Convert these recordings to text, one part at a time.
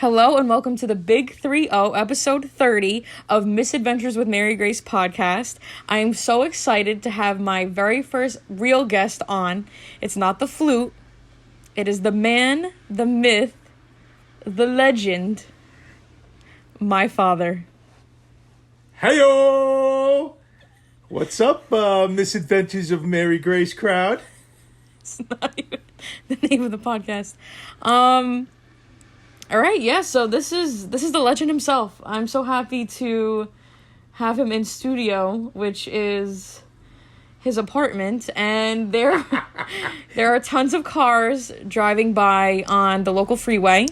Hello and welcome to the Big 3-0, episode 30 of Misadventures with Mary Grace podcast. I am so excited to have my very first real guest on. It's not the flute. It is the man, the myth, the legend, my father. Heyo! What's up, Misadventures of Mary Grace crowd? It's not even the name of the podcast. All right, yeah, so this is the legend himself. I'm so happy to have him in studio, which is his apartment, and there are tons of cars driving by on the local freeway,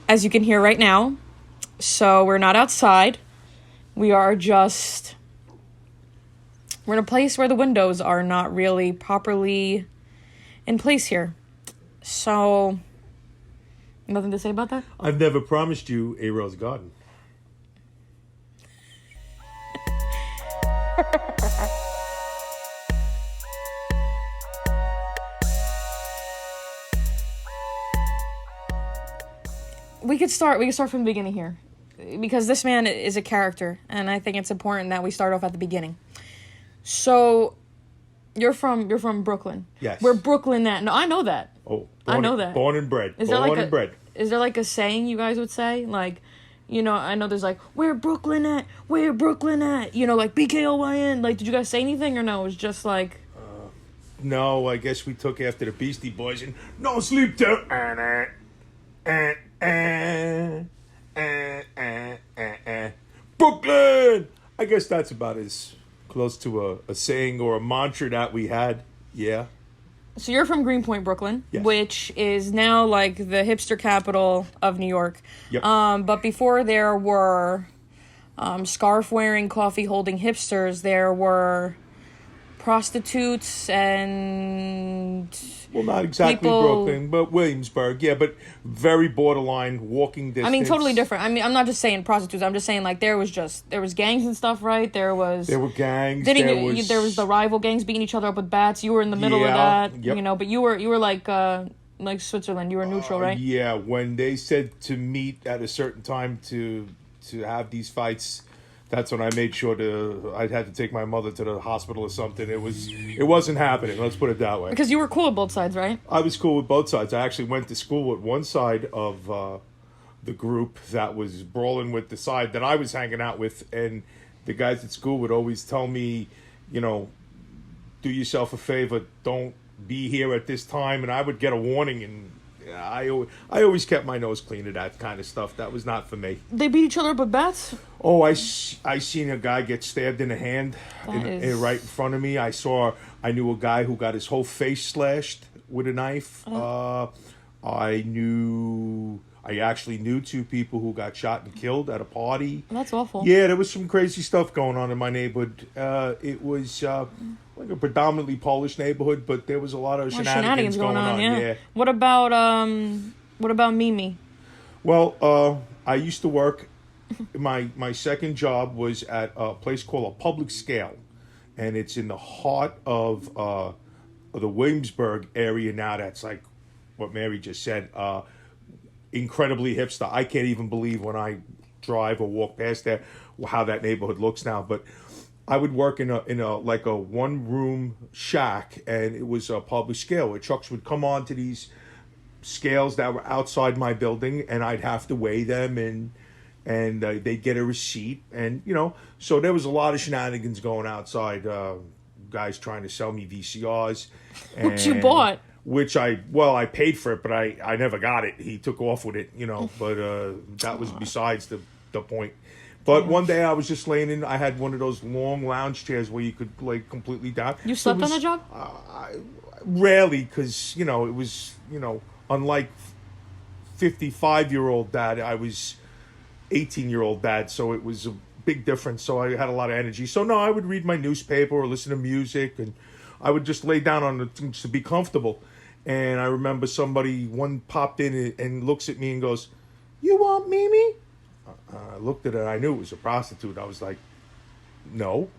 as you can hear right now. So we're not outside. We're in a place where the windows are not really properly in place here. So, nothing to say about that? I've never promised you a rose garden. We could start from the beginning here, because this man is a character, and I think it's important that we start off at the beginning. So, you're from Brooklyn. Yes. Where Brooklyn at? No, I know that. Oh, I know that. Born and bred. Is there like a saying you guys would say? Like, you know, I know there's like, where Brooklyn at? Where Brooklyn at? You know, like BKOYN. Like, did you guys say anything or no? It was just like... No, I guess we took after the Beastie Boys and no sleep till... Brooklyn! I guess that's about as close to a saying or a mantra that we had. Yeah. So you're from Greenpoint, Brooklyn, yes. Which is now like the hipster capital of New York. Yep. But before there were scarf-wearing, coffee-holding hipsters, there were prostitutes and... Well, not exactly Brooklyn, but Williamsburg. Yeah, but very borderline walking distance. I mean, totally different. I mean, I'm not just saying prostitutes. I'm just saying, like, there was gangs and stuff, right? There were gangs. There was the rival gangs beating each other up with bats. You were in the middle of that, yep. You know. But you were like Switzerland. You were neutral, right? Yeah. When they said to meet at a certain time to have these fights, that's when I made sure I'd had to take my mother to the hospital or something. It wasn't happening. Let's put it that way. Because you were cool with both sides, right? I was cool with both sides. I actually went to school with one side of the group that was brawling with the side that I was hanging out with, and the guys at school would always tell me, you know, do yourself a favor, don't be here at this time, and I would get a warning, and I always kept my nose clean to that kind of stuff. That was not for me. They beat each other up with bats? Oh, I seen a guy get stabbed in the hand right in front of me. I knew a guy who got his whole face slashed with a knife. I actually knew two people who got shot and killed at a party. That's awful. Yeah, there was some crazy stuff going on in my neighborhood. It was like a predominantly Polish neighborhood, but there was a lot of shenanigans going on. Yeah. What about Mimi? Well, I used to work. My second job was at a place called a Public Scale, and it's in the heart of the Williamsburg area now. That's like what Mary just said. Incredibly hipster. I can't even believe when I drive or walk past there how that neighborhood looks now. But I would work in a like a one-room shack, and it was a Public Scale where trucks would come onto these scales that were outside my building, and I'd have to weigh them, and they'd get a receipt, and you know, so there was a lot of shenanigans going outside. Guys trying to sell me VCRs, which you bought. Which I paid for it, but I never got it. He took off with it, you know, but that was besides the point. But one day I was just laying in, I had one of those long lounge chairs where you could lay completely down. You slept on the job? Rarely, because, you know, it was, you know, unlike 55-year-old dad, I was 18-year-old dad, so it was a big difference. So I had a lot of energy. So no, I would read my newspaper or listen to music, and I would just lay down on the things to be comfortable. And I remember one popped in and looks at me and goes, "You want Mimi?" I looked at her. I knew it was a prostitute. I was like, "No,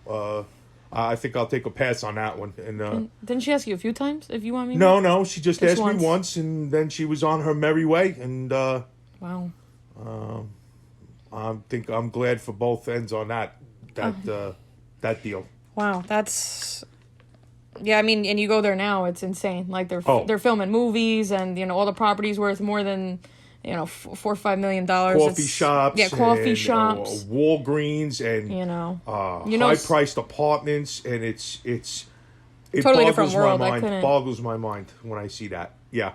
I think I'll take a pass on that one." And didn't she ask you a few times if you want Mimi? No, she just asked me once, and then she was on her merry way. And Wow. I'm glad for both ends on that deal. Wow, that's yeah. I mean, and you go there now, it's insane. Like Oh. they're filming movies, and all the property's worth more than $4 or $5 million. Coffee shops. Yeah, coffee and, shops. Walgreens and high-priced apartments, and it totally different boggles world. my mind. Boggles my mind when I see that. Yeah.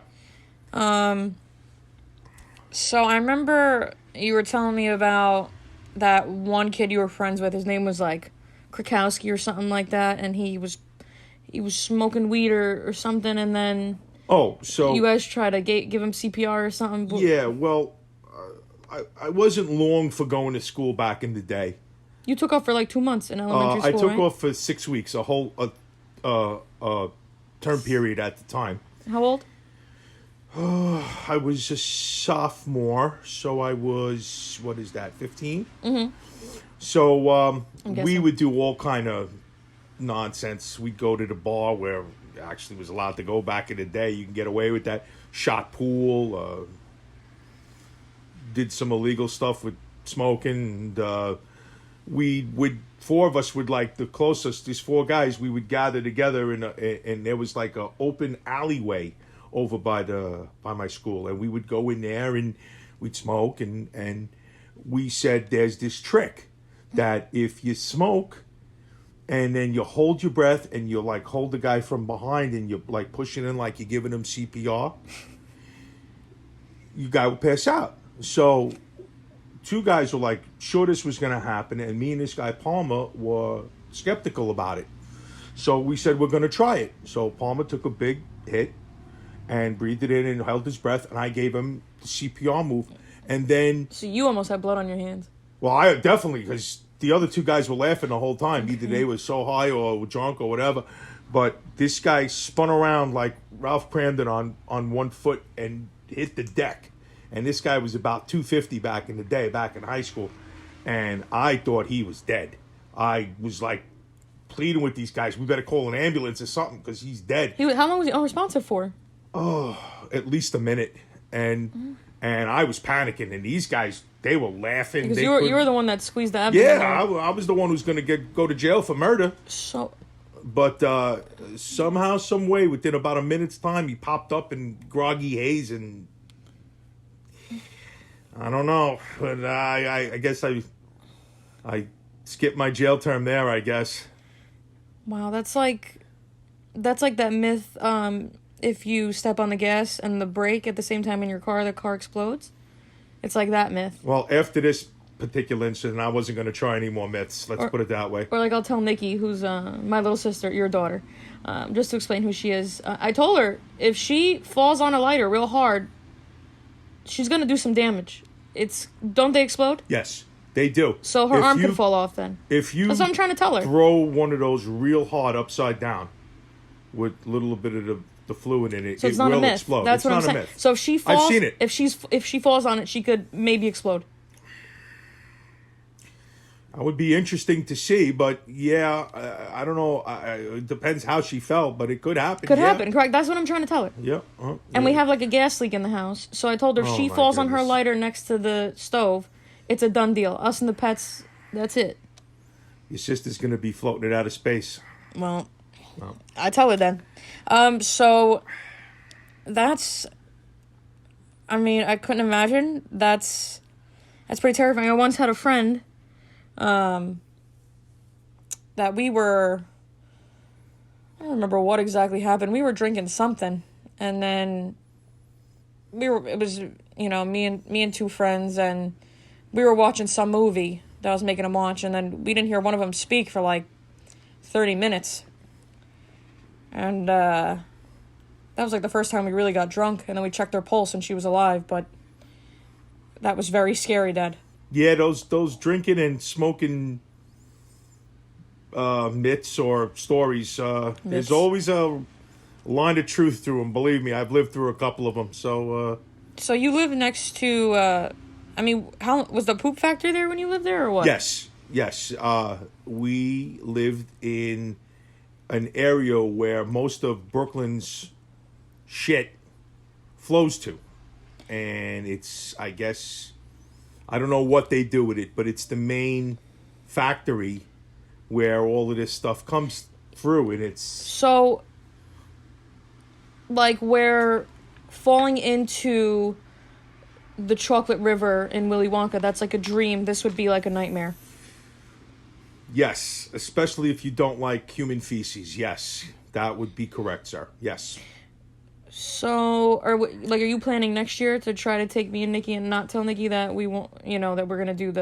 So I remember you were telling me about that one kid you were friends with. His name was like Krakowski or something like that, and he was smoking weed or something, and then you guys try to give him CPR or something. Yeah, well, I wasn't long for going to school back in the day. You took off for like 2 months in elementary school, I took right? off for 6 weeks, a whole term period at the time. How old? I was a sophomore, so I was, 15? Mm-hmm. So we would do all kind of nonsense. We'd go to the bar where actually was allowed to go back in the day. You can get away with that. Shot pool, did some illegal stuff with smoking, and four of us would, like, the closest, these four guys, we would gather together and there was like a open alleyway over by my school, and we would go in there and we'd smoke, and we said there's this trick that if you smoke and then you hold your breath and you like hold the guy from behind and you like push it in like you're giving him CPR, you guy will pass out. So two guys were like sure this was going to happen, and me and this guy Palmer were skeptical about it. So we said we're going to try it. So Palmer took a big hit and breathed it in and held his breath, and I gave him the CPR move. And then... So you almost had blood on your hands. Well, I definitely, because the other two guys were laughing the whole time. Either they were so high or were drunk or whatever. But this guy spun around like Ralph Cramden on one foot and hit the deck. And this guy was about 250 back in the day, back in high school. And I thought he was dead. I was like pleading with these guys, we better call an ambulance or something because he's dead. How long was he unresponsive for? Oh, at least a minute. And I was panicking, and these guys, they were laughing. Because you were the one that squeezed the abdomen. Yeah, I was the one who's going to go to jail for murder. But somehow, some way, within about a minute's time, he popped up in groggy haze, and I don't know. But I guess I skipped my jail term there, I guess. Wow, that's like that myth. If you step on the gas and the brake at the same time in your car, the car explodes. It's like that myth. Well, after this particular incident, I wasn't going to try any more myths. Let's put it that way. Or like I'll tell Nikki, who's my little sister, your daughter, just to explain who she is. I told her if she falls on a lighter real hard, she's going to do some damage. Don't they explode? Yes, they do. So her arm could fall off then. That's what I'm trying to tell her. Throw one of those real hard upside down with a little bit of the fluid in it, so it's not will a myth. explode. That's what I'm saying. So if she falls, I've seen it. If she falls on it, she could maybe explode. That would be interesting to see, but yeah, I don't know. It depends how she fell, but it could happen. Could happen, correct? That's what I'm trying to tell her. Yeah. And we have like a gas leak in the house, so I told her if she falls on her lighter next to the stove, it's a done deal. Us and the pets, that's it. Your sister's gonna be floating it out of space. Well, I tell her then. So that's. I mean, I couldn't imagine. That's pretty terrifying. I once had a friend. That we were. I don't remember what exactly happened. We were drinking something, and then it was me and two friends, and we were watching some movie that I was making them watch, and then we didn't hear one of them speak for like 30 minutes. And that was like the first time we really got drunk, and then we checked her pulse and she was alive, but that was very scary, Dad. Yeah, those drinking and smoking myths or stories, there's always a line of truth through them. Believe me, I've lived through a couple of them. So you live next to, how was the poop factory there when you lived there, or what? Yes. We lived in an area where most of Brooklyn's shit flows to. and it's, I guess, I don't know what they do with it, but it's the main factory where all of this stuff comes through, and it's... So, like, where falling into the chocolate river in Willy Wonka, that's like a dream. This would be like a nightmare. Yes, especially if you don't like human feces. Yes, that would be correct, sir. Yes. So, are you planning next year to try to take me and Nikki and not tell Nikki that we won't, that we're gonna do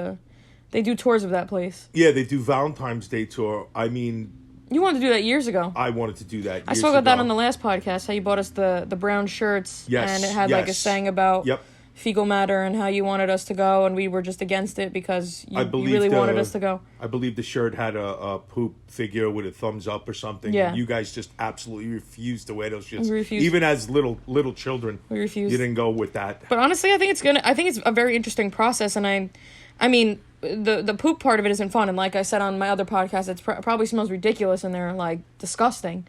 they do tours of that place? Yeah, they do Valentine's Day tour. I mean, you wanted to do that years ago. I wanted to do that. I spoke about that on the last podcast. How you bought us the brown shirts, yes, and it had like a saying about fecal matter and how you wanted us to go, and we were just against it because you really wanted us to go. I believe the shirt had a poop figure with a thumbs up or something. Yeah. You guys just absolutely refused to wear those shirts. We refused. Even as little children. We refused. You didn't go with that. But honestly, I think it's a very interesting process, and I mean, the poop part of it isn't fun, and like I said on my other podcast, it probably smells ridiculous in there, like disgusting.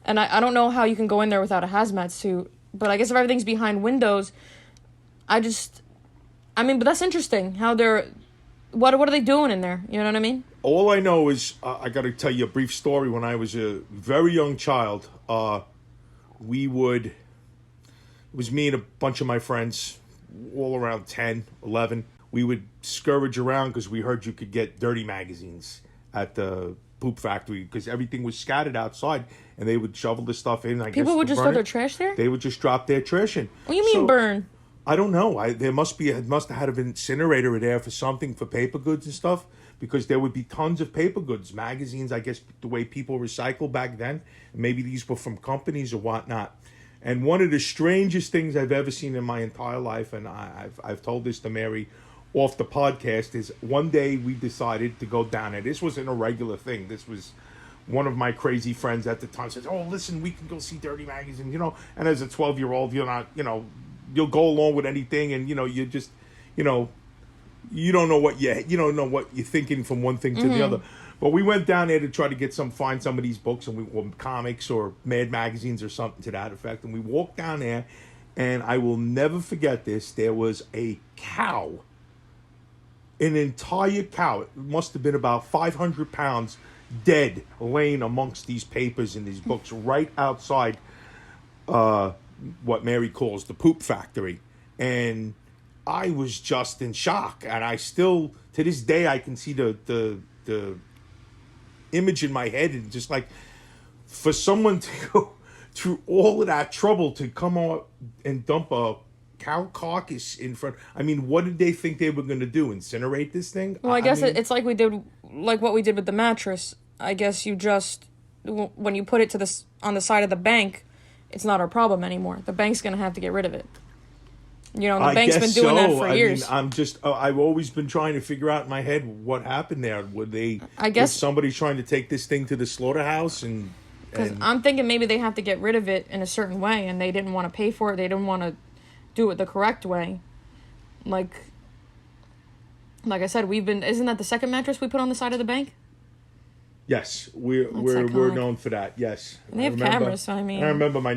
And I don't know how you can go in there without a hazmat suit, but I guess if everything's behind windows, but that's interesting how what are they doing in there? You know what I mean? All I know is, I got to tell you a brief story. When I was a very young child, it was me and a bunch of my friends, all around 10, 11. We would scurge around because we heard you could get dirty magazines at the poop factory because everything was scattered outside, and they would shovel the stuff in. People would just throw their trash there? They would just drop their trash in. What do you mean burn? I don't know. There must have had an incinerator there for something for paper goods and stuff, because there would be tons of paper goods, magazines. I guess the way people recycle back then. Maybe these were from companies or whatnot. And one of the strangest things I've ever seen in my entire life, and I've told this to Mary off the podcast, is one day we decided to go down there. This wasn't a regular thing. This was one of my crazy friends at the time says, "Oh, listen, we can go see dirty magazines," And as a 12-year-old, you're not, you'll go along with anything, and you just, you don't know what you don't know what you're thinking from one thing to the other. But we went down there to try to find some of these books, and or comics or Mad magazines or something to that effect. And we walked down there, and I will never forget this. There was a cow, an entire cow. It must have been about 500 pounds, dead, laying amongst these papers and these books right outside what Mary calls the poop factory. And I was just in shock. And I still, to this day, I can see the image in my head, and just like, for someone to go through all of that trouble to come out and dump a cow carcass in front. I mean, what did they think they were going to do? Incinerate this thing? Well, I guess it's like what we did with the mattress. I guess you just, when you put it on the side of the bank, it's not our problem anymore. The bank's going to have to get rid of it. The bank's been doing that for years. I've always been trying to figure out in my head what happened there. Was somebody trying to take this thing to the slaughterhouse? Because I'm thinking maybe they have to get rid of it in a certain way, and they didn't want to pay for it. They didn't want to do it the correct way. Like I said, isn't that the second mattress we put on the side of the bank? Yes, we're known for that. Yes, and they have cameras. So I remember my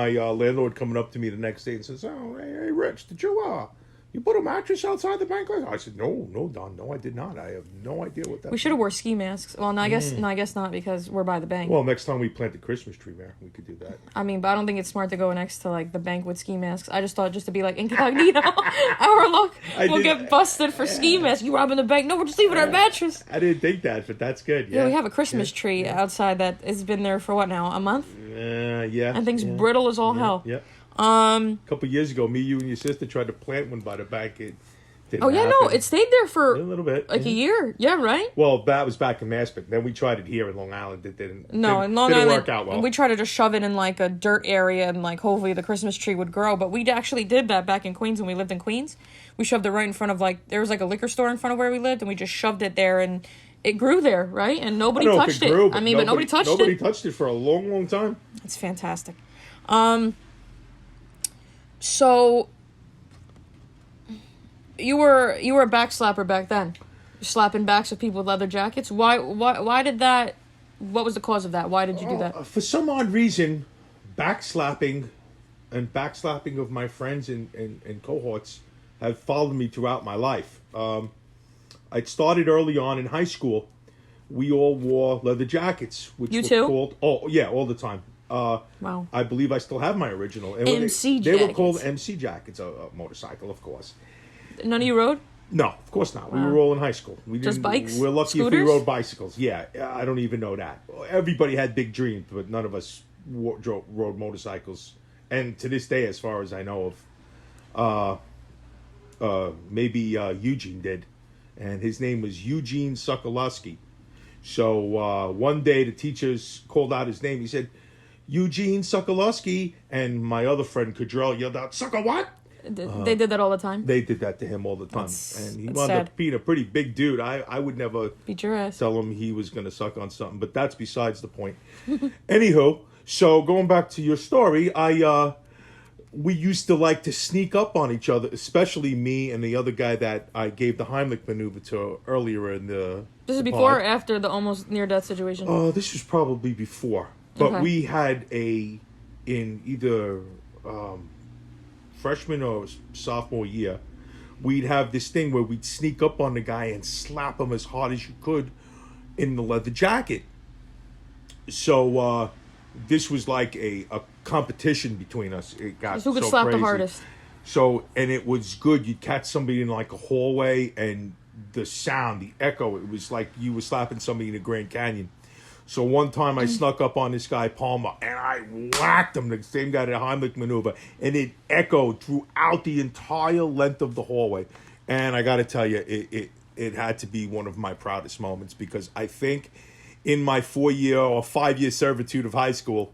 landlord coming up to me the next day and says, "Oh, hey, Rich, did you put a mattress outside the bank?" I said, "No, Don, no, I did not. I have no idea what that." We should have wore ski masks. Well, no, I guess not, because we're by the bank. Well, next time we plant the Christmas tree there, we could do that. I mean, but I don't think it's smart to go next to the bank with ski masks. I just thought just to be incognito. We'll get busted for ski masks. You robbing the bank? No, we're just leaving our mattress. I didn't think that, but that's good. Yeah, we have a Christmas tree outside that has been there for what now? A month? Yeah. And things brittle as all hell. Yeah. A couple of years ago, me, you, and your sister tried to plant one by the bank. It didn't happen. No, it stayed there for a little bit, a year. Yeah, right. Well, that was back in Maspeth. Then we tried it here in Long Island. It didn't. In Long Island, work out well. We tried to just shove it in a dirt area, and hopefully the Christmas tree would grow. But we actually did that back in Queens when we lived in Queens. We shoved it right in front of there was a liquor store in front of where we lived, and we just shoved it there, and it grew there, right? And nobody touched it. But nobody touched it. Nobody touched it for a long, long time. It's fantastic. So you were a back slapper back then, slapping backs of people with leather jackets. Why did that? What was the cause of that? Why did you do that? For some odd reason, back slapping and backslapping of my friends and cohorts have followed me throughout my life. It started early on in high school. We all wore leather jackets, which You were too? called all the time. Wow. I believe I still have my original. And MC they were jackets. called MC jackets, a motorcycle, of course. None of you rode? No, of course not. We Wow. were all in high school. We Just bikes? We're lucky if Scooters? we rode bicycles. Yeah, I don't even know that. Everybody had big dreams, but none of us rode motorcycles. And to this day, as far as I know of, maybe Eugene did. And his name was Eugene Sokolowski. So one day the teachers called out his name. He said, Eugene Sokolowski. And my other friend, Cadrell, yelled out, Sucker what? They did that all the time? They did that to him all the time. And he wound up being a pretty big dude. I would never Beat your ass. tell him he was going to suck on something. But that's besides the point. Anywho, so going back to your story, we used to like to sneak up on each other, especially me and the other guy that I gave the Heimlich maneuver to earlier in the This is before or after the almost near-death situation? Oh, this was probably before. But Okay. we had in either freshman or sophomore year, we'd have this thing where we'd sneak up on the guy and slap him as hard as you could in the leather jacket. So this was like a competition between us. It got Who could so slap crazy. the hardest? So, and it was good. You'd catch somebody in like a hallway, and the sound, the echo, it was like you were slapping somebody in the Grand Canyon. So one time I snuck up on this guy, Palmer, and I whacked him, the same guy that Heimlich maneuver, and it echoed throughout the entire length of the hallway. And I got to tell you, it had to be one of my proudest moments, because I think in my 4-year or 5-year servitude of high school,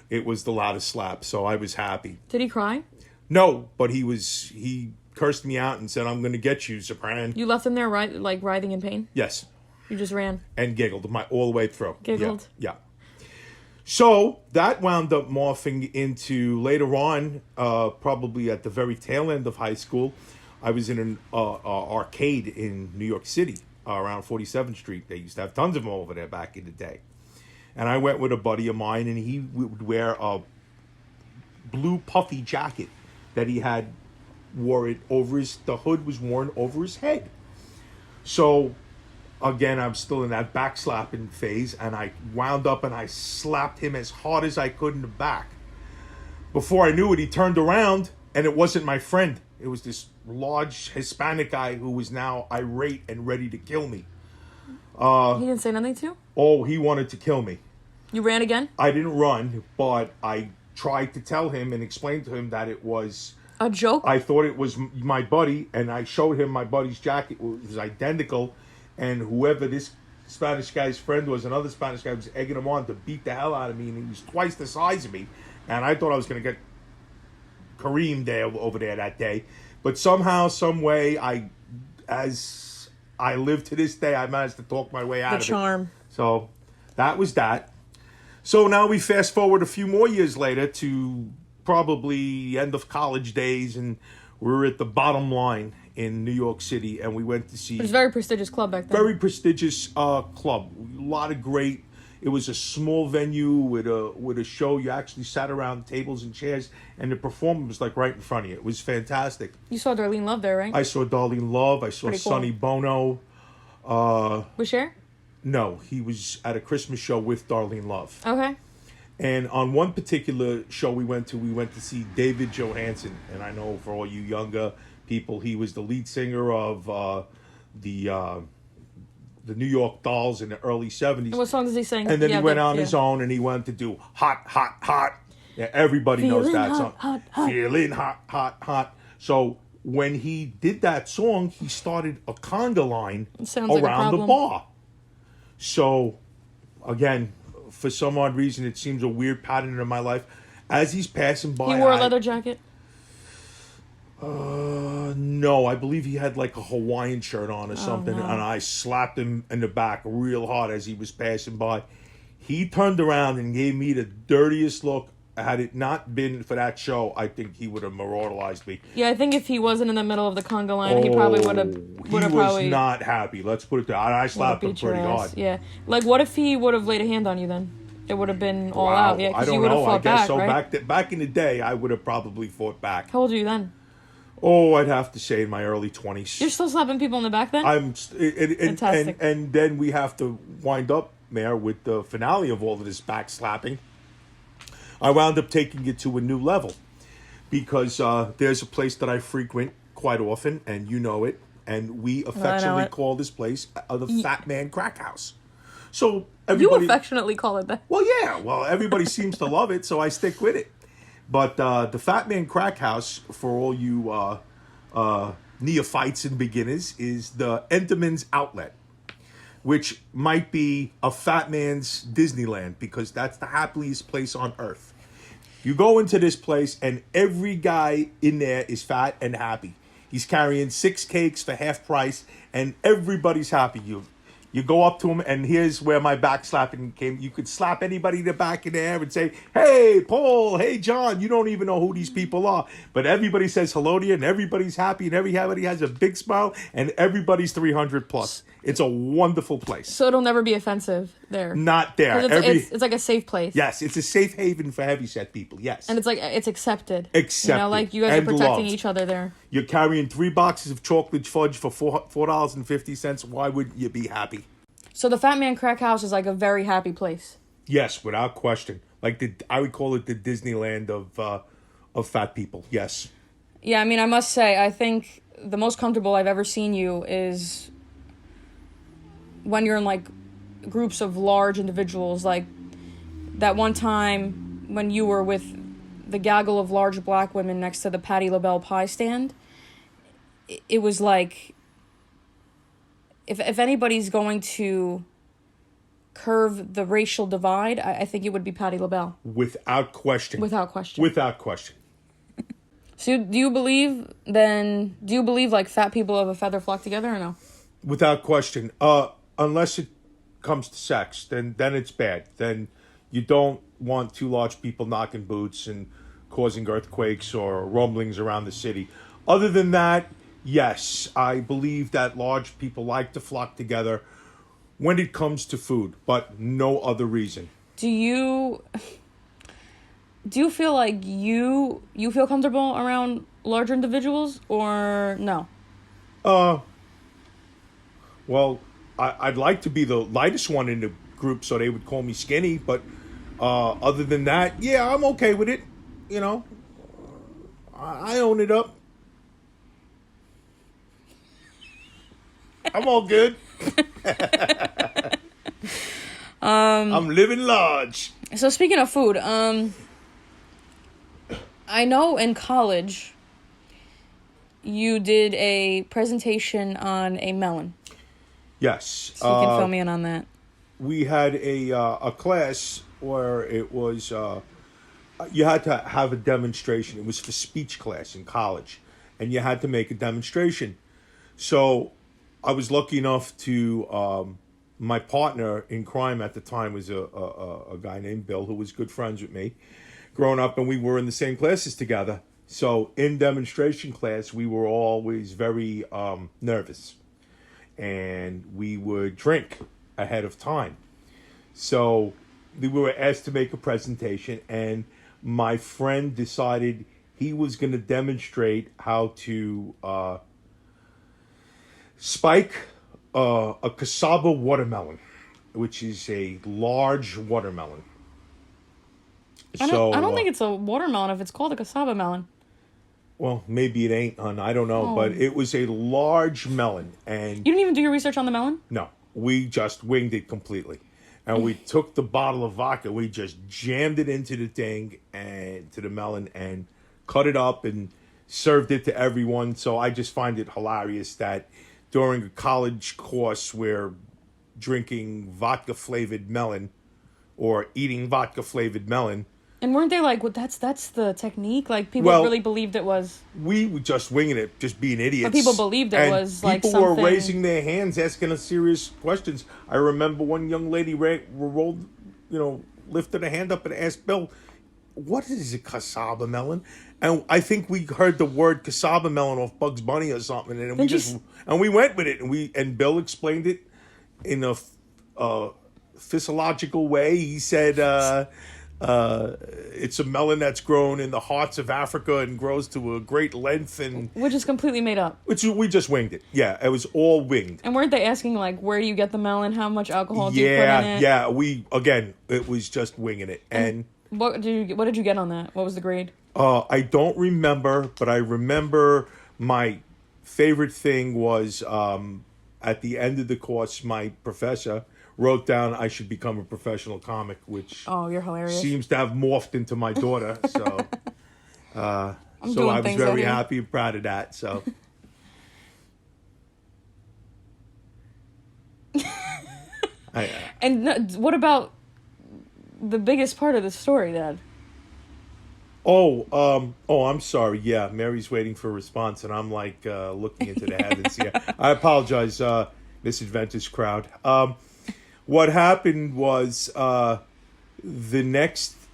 it was the loudest slap. So I was happy. Did he cry? No, but he cursed me out and said, I'm going to get you, Sopran. You left him there, writhing in pain? Yes. You just ran? And giggled all the way through. Giggled? Yeah. So that wound up morphing into later on, probably at the very tail end of high school, I was in an arcade in New York City around 47th Street. They used to have tons of them over there back in the day. And I went with a buddy of mine, and he would wear a blue puffy jacket that he had the hood was worn over his head. So again, I'm still in that backslapping phase, and I wound up and I slapped him as hard as I could in the back. Before I knew it, he turned around, and it wasn't my friend. It was this large Hispanic guy who was now irate and ready to kill me. He didn't say nothing to you? Oh, he wanted to kill me. You ran again? I didn't run, but I tried to tell him and explain to him that it was A joke? I thought it was my buddy, and I showed him my buddy's jacket. It was identical, and whoever this Spanish guy's friend was, another Spanish guy, was egging him on to beat the hell out of me, and he was twice the size of me, and I thought I was going to get Kareem there over there that day. But somehow, some way, as I live to this day, I managed to talk my way out of it. The charm. So that was that. So now we fast forward a few more years later to probably end of college days, and we were at the Bottom Line in New York City, and we went to see It was a very prestigious club back then. very prestigious club. A lot of great. It was a small venue with a show. You actually sat around tables and chairs, and the performer was like right in front of you. It was fantastic. You saw Darlene Love there, right? I saw Darlene Love. I saw Pretty cool. Sonny Bono. Was Cher? No, he was at a Christmas show with Darlene Love. Okay. And on one particular show we went to see David Johansen. And I know for all you younger people, he was the lead singer of the New York Dolls in the early 70s. And what song does he sing? And then he went on his own, and he went to do Hot, Hot, Hot. Yeah, everybody knows Feeling that hot, song. hot, hot. Feeling hot, hot, hot. So when he did that song, he started a conga line Sounds like a around the problem. bar. So, again, for some odd reason, it seems a weird pattern in my life. As he's passing by, He wore a leather jacket? no, I believe he had like a Hawaiian shirt on or something, no. and I slapped him in the back real hard as he was passing by. He turned around and gave me the dirtiest look. Had it not been for that show, I think he would have immortalized me. Yeah, I think if he wasn't in the middle of the conga line, he probably would have. He was not happy. Let's put it there. I slapped him beat your pretty ass. hard. Yeah. Like, what if he would have laid a hand on you then? it would have been all Wow. out. Yeah, I because don't you would have know. I fought guess back, so. right? Back in the day, I would have probably fought back. How old are you then? Oh, I'd have to say in my early 20s. You're still slapping people in the back then? And then we have to wind up there with the finale of all of this back slapping. I wound up taking it to a new level because there's a place that I frequent quite often, and you know it, and we affectionately call this place the Fat Man Crack House. So everybody, you affectionately call it that. well, yeah, well, everybody seems to love it, so I stick with it. But the Fat Man Crack House, for all you neophytes and beginners, is the Entenmann's Outlet, which might be a fat man's Disneyland because that's the happiest place on earth. You go into this place and every guy in there is fat and happy. He's carrying 6 cakes for half price and everybody's happy. You go up to him, and here's where my back slapping came. You could slap anybody in the back of the air and say, hey, Paul, hey, John. You don't even know who these people are. But everybody says hello to you, and everybody's happy, and everybody has a big smile, and everybody's 300 plus. It's a wonderful place. So it'll never be offensive there. Not there. It's like a safe place. Yes, it's a safe haven for heavyset people, yes. And it's accepted. Accepted. You know, like you guys are protecting loved. each other there. You're carrying 3 boxes of chocolate fudge for $4.50. Why wouldn't you be happy? So the Fat Man Crack House is like a very happy place. Yes, without question. Like I would call it the Disneyland of fat people. Yes. Yeah, I mean, I must say, I think the most comfortable I've ever seen you is when you're in like groups of large individuals. Like that one time when you were with the gaggle of large black women next to the Patti LaBelle pie stand. It was like, if anybody's going to curve the racial divide, I think it would be Patti LaBelle. Without question. Without question. Without question. So do you believe like fat people of a feather flock together or no? Without question. Unless it comes to sex, then it's bad. Then you don't want 2 large people knocking boots and causing earthquakes or rumblings around the city. Other than that, yes, I believe that large people like to flock together when it comes to food, but no other reason. Do you feel like you feel comfortable around larger individuals or no? Well, I'd like to be the lightest one in the group so they would call me skinny, but other than that, yeah, I'm okay with it. You know, I own it up. I'm all good. I'm living large. So speaking of food, I know in college you did a presentation on a melon. Yes. So you can fill me in on that. We had a class where it was you had to have a demonstration. It was for speech class in college, and you had to make a demonstration. So I was lucky enough to my partner in crime at the time was a guy named Bill who was good friends with me growing up, and we were in the same classes together. So in demonstration class, we were always very nervous, and we would drink ahead of time. So we were asked to make a presentation, and my friend decided he was going to demonstrate how to spike a Casaba watermelon, which is a large watermelon. I don't think it's a watermelon if it's called a Casaba melon. Well, maybe it ain't, hon. I don't know. But it was a large melon. And you didn't even do your research on the melon? No. We just winged it completely. And we took the bottle of vodka. We just jammed it into the thing and to the melon and cut it up and served it to everyone. So I just find it hilarious that during a college course we're drinking vodka-flavored melon or eating vodka-flavored melon. And weren't they like, well, that's the technique? Like, people really believed it was... We were just winging it, just being idiots. But people believed it was like something... People were raising their hands, asking us serious questions. I remember one young lady lifted a hand up and asked Bill, what is a Casaba melon? And I think we heard the word Casaba melon off Bugs Bunny or something, and we went with it. And Bill explained it in a physiological way. He said it's a melon that's grown in the hearts of Africa and grows to a great length, and Which is completely made up. which we just winged it. Yeah, it was all winged. And weren't they asking, like, where do you get the melon? How much alcohol do you put in it? Yeah. It was just winging it. And What did you get on that? What was the grade? I don't remember, but I remember my favorite thing was at the end of the course, my professor wrote down I should become a professional comic, which Oh, you're hilarious. seems to have morphed into my daughter. So, I was things out very here. happy and proud of that. So, And what about the biggest part of the story, Dad? I'm sorry. Yeah, Mary's waiting for a response, and I'm like looking into the heavens here. I apologize, Misadventures crowd. What happened was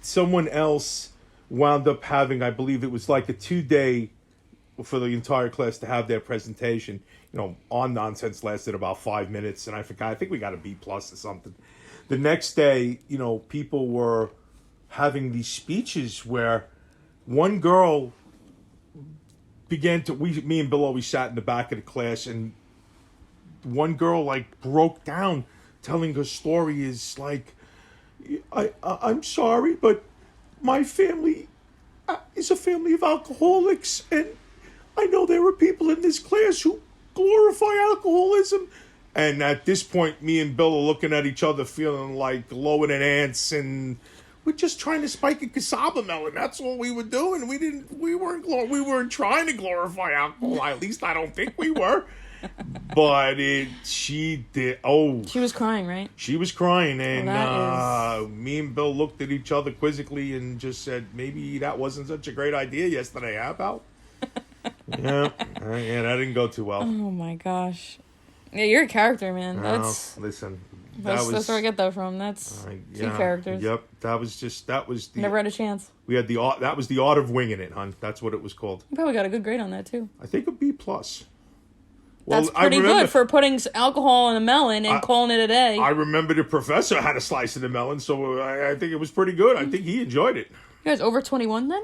someone else wound up having, I believe it was like a 2-day for the entire class to have their presentation. On nonsense lasted about 5 minutes, and I think we got a B+ or something. The next day, people were having these speeches where one girl me and Bill always sat in the back of the class, and one girl like broke down telling her story is like, I'm sorry, but my family is a family of alcoholics, and I know there were people in this class who glorify alcoholism. And at this point, me and Bill are looking at each other feeling like lowing and ants, and we're just trying to spike a Casaba melon. That's all we were doing. We weren't trying to glorify alcohol. At least I don't think we were. But she did. Oh, She was crying, right? she was crying, and Well, me and Bill looked at each other quizzically and just said, maybe that wasn't such a great idea yesterday, huh, pal? Yeah, that didn't go too well. Oh my gosh. Yeah, you're a character, man. Listen, That's where I get that from. That's two characters. Yep, that was the Never had a chance. we had the art. That was the art of winging it, hon. That's what it was called. You probably got a good grade on that too. I think a B+. That's pretty good for putting alcohol in a melon and calling it a day. I remember the professor had a slice of the melon, so I think it was pretty good. I think he enjoyed it. You guys over 21 then?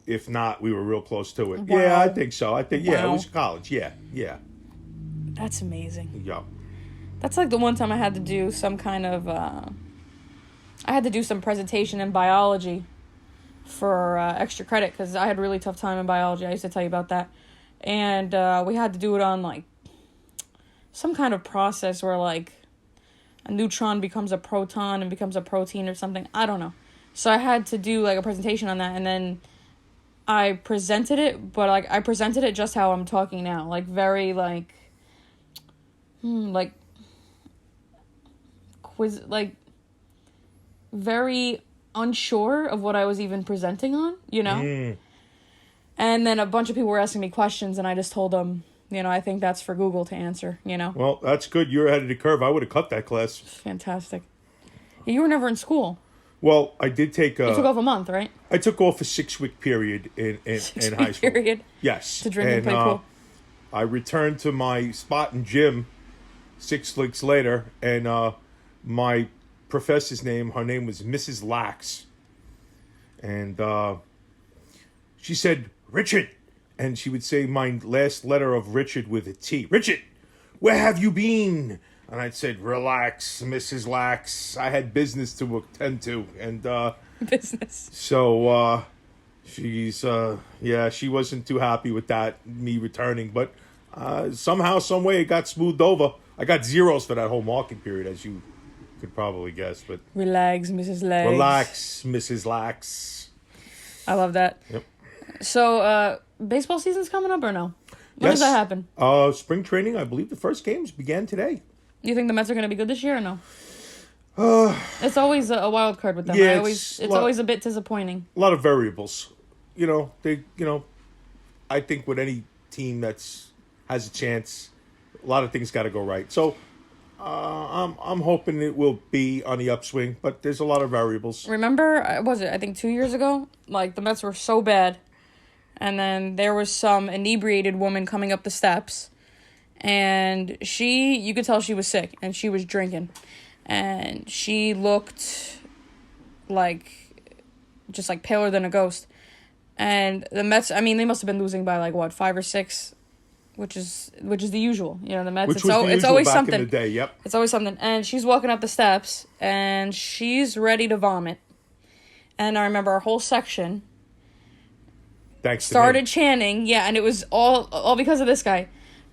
If not, we were real close to it. Wow. Yeah, I think so. I think, it Wow. was college. Yeah. That's amazing. Yeah. That's like the one time I had to do some kind of, I had to do some presentation in biology for extra credit because I had a really tough time in biology. I used to tell you about that. And we had to do it on like some kind of process where like a neutron becomes a proton and becomes a protein or something. I don't know. So I had to do like a presentation on that, and then I presented it, but like I presented it just how I'm talking now, like very like quiz, like very unsure of what I was even presenting on, And then a bunch of people were asking me questions, and I just told them, I think that's for Google to answer, Well, that's good. You're ahead of the curve. I would have cut that class. Fantastic. Yeah, you were never in school. Well, I did take You took off a month, right? I took off a 6-week period in high school. Period. Yes. To drink and play pool. I returned to my spot in gym 6 weeks later, and my professor's her name was Mrs. Lax. And she said, Richard. And she would say my last letter of Richard with a T. Richard, where have you been? And I'd said, relax, Mrs. Lax. I had business to attend to. And business. So she's, she wasn't too happy with that, me returning. But somehow, some way, it got smoothed over. I got zeros for that whole marking period, as you could probably guess. But relax, Mrs. Lax. Relax, Mrs. Lax. I love that. Yep. So, baseball season's coming up or no? When does that happen? Spring training, I believe the first games began today. You think the Mets are going to be good this year or no? It's always a wild card with them. Yeah, it's always a bit disappointing. A lot of variables. I think with any team has a chance, a lot of things got to go right. So I'm hoping it will be on the upswing, but there's a lot of variables. Remember, I think 2 years ago, like the Mets were so bad, and then there was some inebriated woman coming up the steps, And you could tell she was sick, and she was drinking. And she looked like, just like paler than a ghost. And the Mets, I mean, they must have been losing by like, what, 5 or 6, which is the usual. You know, the Mets, it's always back something. In the day, yep. It's always something. And she's walking up the steps, and she's ready to vomit. And I remember our whole section started chanting. Yeah, and it was all because of this guy.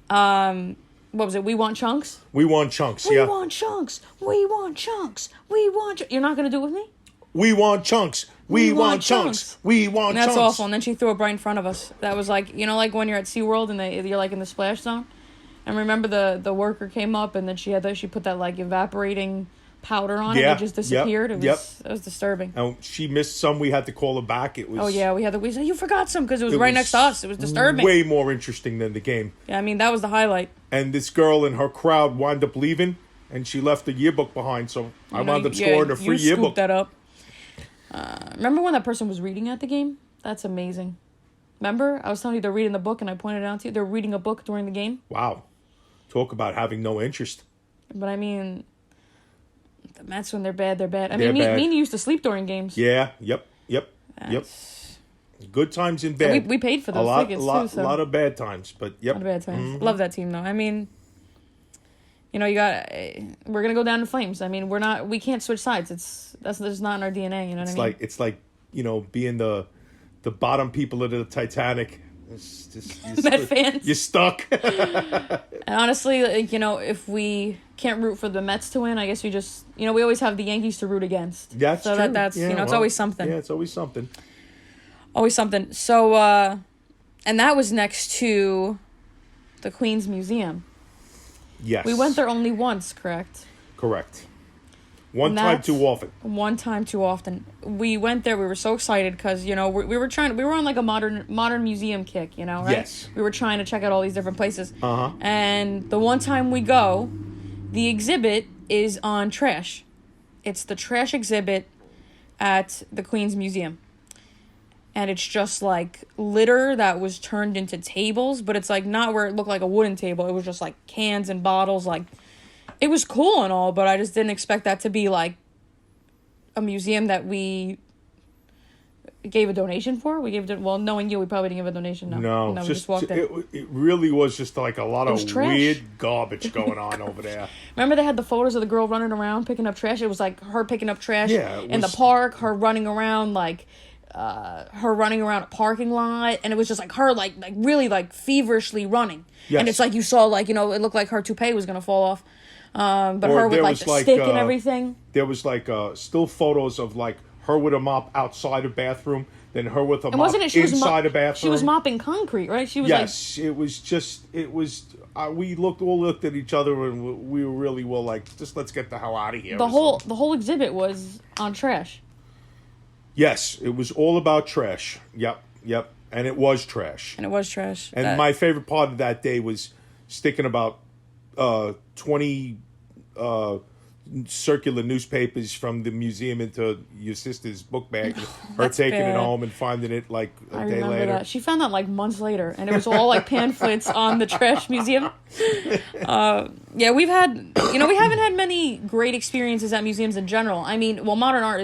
What was it? We want chunks? We want chunks, We want chunks. We want chunks. We want You're not going to do it with me? We want chunks. We want chunks. We want chunks. That's awful. And then she threw it right in front of us. That was like, you know, like when you're at SeaWorld and you're like in the splash zone. And remember the worker came up and then she put that like evaporating powder on it. It just disappeared. It was disturbing. And she missed some. We had to call her back. It was. Oh yeah, we said you forgot some because it was right next to us. It was disturbing. Way more interesting than the game. Yeah, I mean that was the highlight. And this girl in her crowd wound up leaving, and she left the yearbook behind. So I wound up scoring a free yearbook. You scooped that up. Remember when that person was reading at the game? That's amazing. Remember? I was telling you they're reading the book, and I pointed it out to you. They're reading a book during the game. Wow. Talk about having no interest. But I mean, the Mets, when they're bad, they're bad. I mean, me and you used to sleep during games. Yeah. Yep. Good times in bed. We paid for those tickets, too. A lot of bad times, but yep. A lot of bad times. Mm-hmm. Love that team, though. I mean, you know, we're going to go down in flames. I mean, we can't switch sides. That's just not in our DNA, you know what I mean? It's like, you know, being the bottom people of the Titanic. It's just Met fans. You're stuck. And honestly, like, you know, if we can't root for the Mets to win, I guess we just, you know, we always have the Yankees to root against. That's true. That's you know, it's always something. Yeah, it's always something. Always something. So, and that was next to the Queen's Museum. Yes. We went there only once, correct? Correct. One time too often. One time too often. We went there. We were so excited because, you know, we were on like a modern museum kick, you know, right? Yes. We were trying to check out all these different places. Uh-huh. And the one time we go, the exhibit is on trash. It's the trash exhibit at the Queen's Museum. And it's just like litter that was turned into tables, but it's like not where it looked like a wooden table. It was just like cans and bottles, like. It was cool and all, but I just didn't expect that to be, like, a museum that we gave a donation for. Knowing you, we probably didn't give a donation. No, we just walked in. It really was just, like, a lot of weird garbage going on over there. Remember they had the photos of the girl running around picking up trash? It was, like, her picking up trash in the park, her running around, like, her running around a parking lot, and it was just, like, her, like really, like, feverishly running. Yes. And it's like you saw, like, you know, it looked like her toupee was going to fall off. But her with like the stick and everything. There was like still photos of like her with a mop outside a bathroom, then her with a mop inside a bathroom. She was mopping concrete, right? She was we all looked at each other and we really were like, just let's get the hell out of here. The whole exhibit was on trash. Yes, it was all about trash. Yep. And it was trash. And my favorite part of that day was sticking about 20 circular newspapers from the museum into your sister's book bag. Her taking it home and finding it like a day later. That. She found that like months later, and it was all like pamphlets on the trash museum. Yeah, we haven't had many great experiences at museums in general. I mean, well, modern art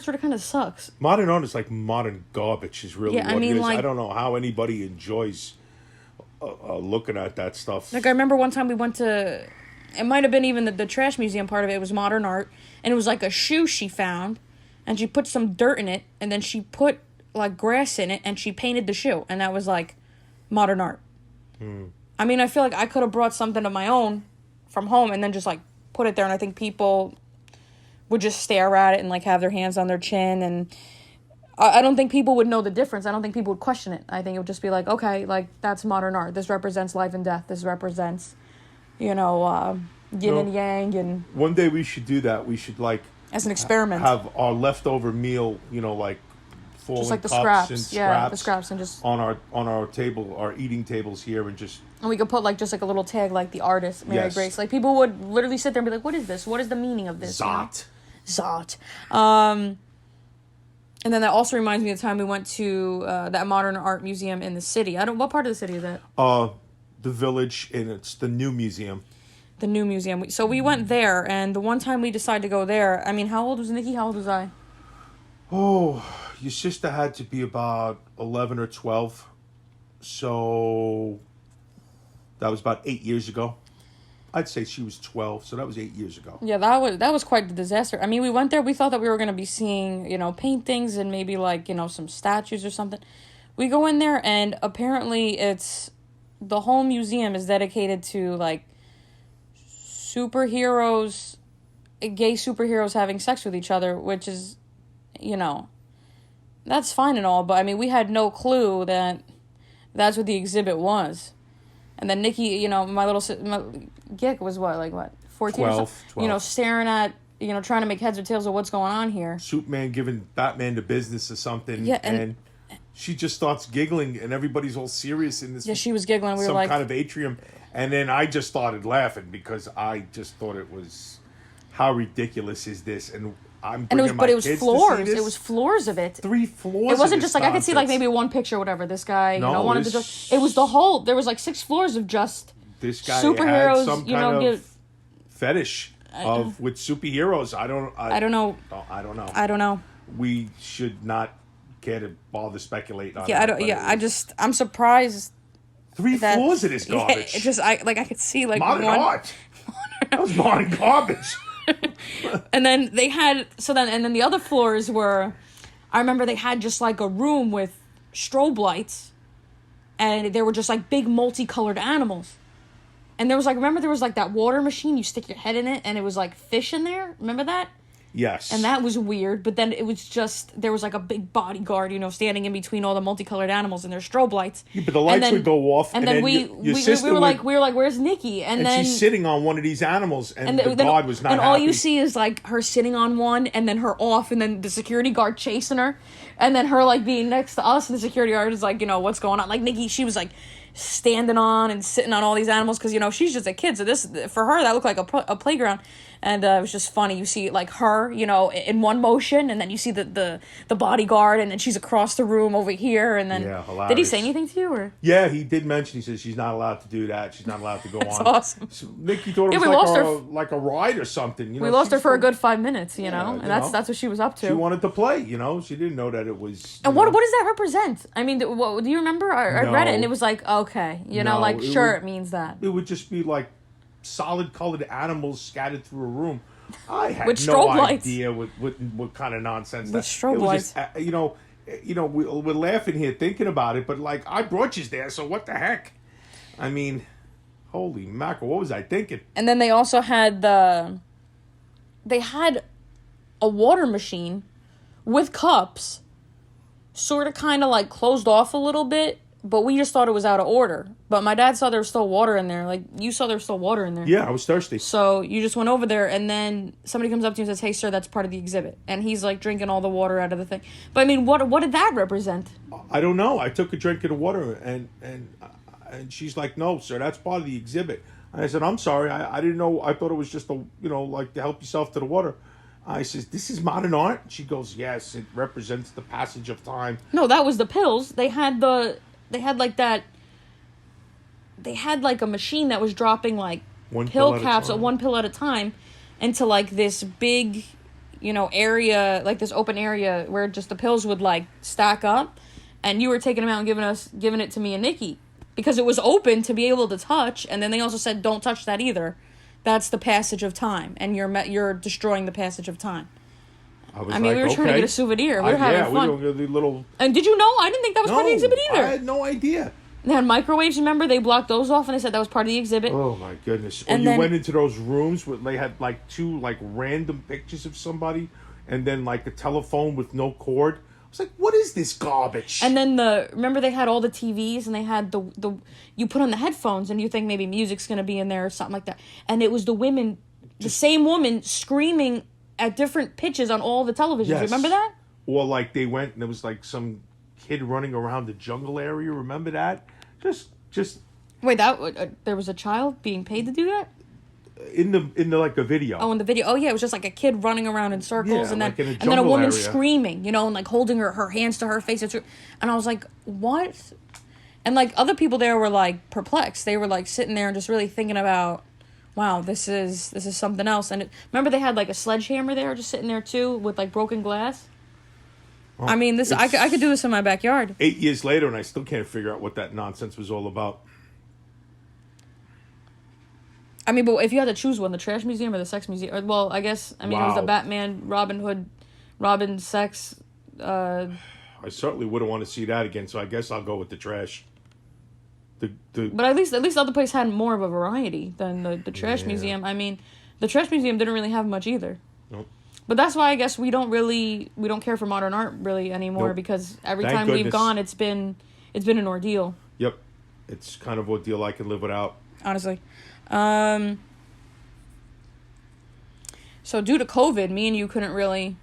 sort of kind of sucks. Modern art is like modern garbage is really what it is. Like, I don't know how anybody enjoys looking at that stuff. Like, I remember one time we went to, it might have been even the trash museum part of it was modern art, and it was like a shoe she found, and she put some dirt in it, and then she put like grass in it, and she painted the shoe, and that was like modern art. I mean, I feel like I could have brought something of my own from home and then just like put it there, and I think people would just stare at it and like have their hands on their chin, and I don't think people would know the difference. I don't think people would question it. I think it would just be like, okay, like that's modern art. This represents life and death. This represents, yin and yang. And one day we should do that. We should like as an experiment have our leftover meal. Like falling just like the cups scraps. and The scraps and just on our table, our eating tables here, and just. And we could put like just like a little tag like the artist Mary Grace. Like people would literally sit there and be like, "What is this? What is the meaning of this?" Zot. Zot. And then that also reminds me of the time we went to that modern art museum in the city. What part of the city is that? The Village, and it's the new museum. The new museum. So we went there, and the one time we decided to go there, I mean, how old was Nikki? How old was I? Oh, your sister had to be about 11 or 12. So that was about 8 years ago. I'd say she was 12, so that was 8 years ago. Yeah, that was quite the disaster. I mean, we went there, we thought that we were going to be seeing, paintings and maybe like, some statues or something. We go in there, and apparently the whole museum is dedicated to like superheroes, gay superheroes having sex with each other, which is, that's fine and all, but I mean, we had no clue that that's what the exhibit was. And then Nikki, my Gik was what, 14? 12. Staring at, trying to make heads or tails of what's going on here. Superman giving Batman the business or something. Yeah, and she just starts giggling, and everybody's all serious in this. Yeah, she was giggling. We were like, some kind of atrium. And then I just started laughing because I just thought it was, how ridiculous is this? And I'm bringing my kids to see this. It was floors of it. 3 floors. It wasn't just like I could see like maybe one picture or whatever. This guy, wanted to just. It was the whole. There was like 6 floors of just. This guy superheroes. Had some kind of fetish with superheroes. I don't know. I don't know. We should not care to bother speculate on. Yeah, that, I'm surprised. 3 floors of this garbage. Yeah, it just I could see like modern art. That was modern garbage. And then they had and then the other floors were, I remember they had just like a room with strobe lights, and they were just like big multicolored animals. And there was like that water machine, you stick your head in it, and it was like fish in there. Remember that? Yes. And that was weird, but then it was just, there was like a big bodyguard, standing in between all the multicolored animals and their strobe lights. Yeah, but the lights would go off, and then we were like, where's Nikki? And then she's sitting on one of these animals, and the guard was not happy. And all you see is like her sitting on one, and then her off, and then the security guard chasing her, and then her like being next to us, and the security guard is like, what's going on? Like Nikki, she was like standing on and sitting on all these animals because she's just a kid, so this for her that looked like a playground. And it was just funny. You see like her, in one motion, and then you see the bodyguard, and then she's across the room over here, and then hilarious. Did he say anything to you? Or? Yeah, he did mention. He says she's not allowed to do that. She's not allowed to go That's on. Awesome. So Nikki thought it was like a ride or something. We lost her for a good 5 minutes, and that's what she was up to. She wanted to play, She didn't know that it was. And what does that represent? I mean, do you remember? I read it, and it was like, okay, it means that. It would just be like solid colored animals scattered through a room. I had with no lights. idea what kind of nonsense with strobe lights. Just, we're laughing here thinking about it, but like I brought you there, so what the heck? I mean, holy mackerel, what was I thinking? And then they also had they had a water machine with cups, sort of kind of like closed off a little bit. But we just thought it was out of order. But my dad saw there was still water in there. Like, you saw there was still water in there. Yeah, I was thirsty. So you just went over there, and then somebody comes up to you and says, hey, sir, that's part of the exhibit. And he's, like, drinking all the water out of the thing. But, I mean, what did that represent? I don't know. I took a drink of the water, and she's like, no, sir, that's part of the exhibit. And I said, I'm sorry. I didn't know. I thought it was just, like to help yourself to the water. I says, this is modern art? She goes, yes, it represents the passage of time. No, that was the pills. They had like a machine that was dropping like pill caps at one pill at a time into like this big, area, like this open area where just the pills would like stack up, and you were taking them out and giving it to me and Nikki because it was open to be able to touch. And then they also said, don't touch that either. That's the passage of time, and you're destroying the passage of time. I mean, we were trying to get a souvenir. We were having fun. We were going to do little... And did you know? I didn't think that was part of the exhibit either. I had no idea. They had microwaves, remember? They blocked those off, and they said that was part of the exhibit. Oh, my goodness. And you went into those rooms where they had, like, 2, like, random pictures of somebody, and then, like, a telephone with no cord. I was like, what is this garbage? And then remember they had all the TVs, and they had the you put on the headphones, and you think maybe music's going to be in there or something like that. And it was the women, the same woman, screaming at different pitches on all the televisions. Yes. Remember that? Or like they went and there was like some kid running around the jungle area. Remember that? Just wait, there was a child being paid to do that? in the like the video. Oh, in the video. Oh, yeah, it was just like a kid running around in circles, Yeah, and then like in a and then a jungle woman area. screaming, you know, and like holding her hands to her face. And I was like, what? And like other people there were like perplexed. They were like sitting there and just really thinking about, wow, this is something else. And remember they had like a sledgehammer there, just sitting there too, with like broken glass. Well, I mean, I could do this in my backyard. 8 years later, and I still can't figure out what that nonsense was all about. I mean, but if you had to choose one, the trash museum or the sex museum, or, well, I guess, I mean, it was the Batman, Robin Hood, Robin sex. I certainly wouldn't want to see that again, so I guess I'll go with the trash. But at least the other place had more of a variety than the trash museum. I mean, the trash museum didn't really have much either. Nope. But that's why I guess we don't care for modern art really anymore, because every Thank time goodness. we've gone, it's been an ordeal. Yep, it's kind of ordeal I can live without. Honestly. So due to COVID, me and you couldn't really,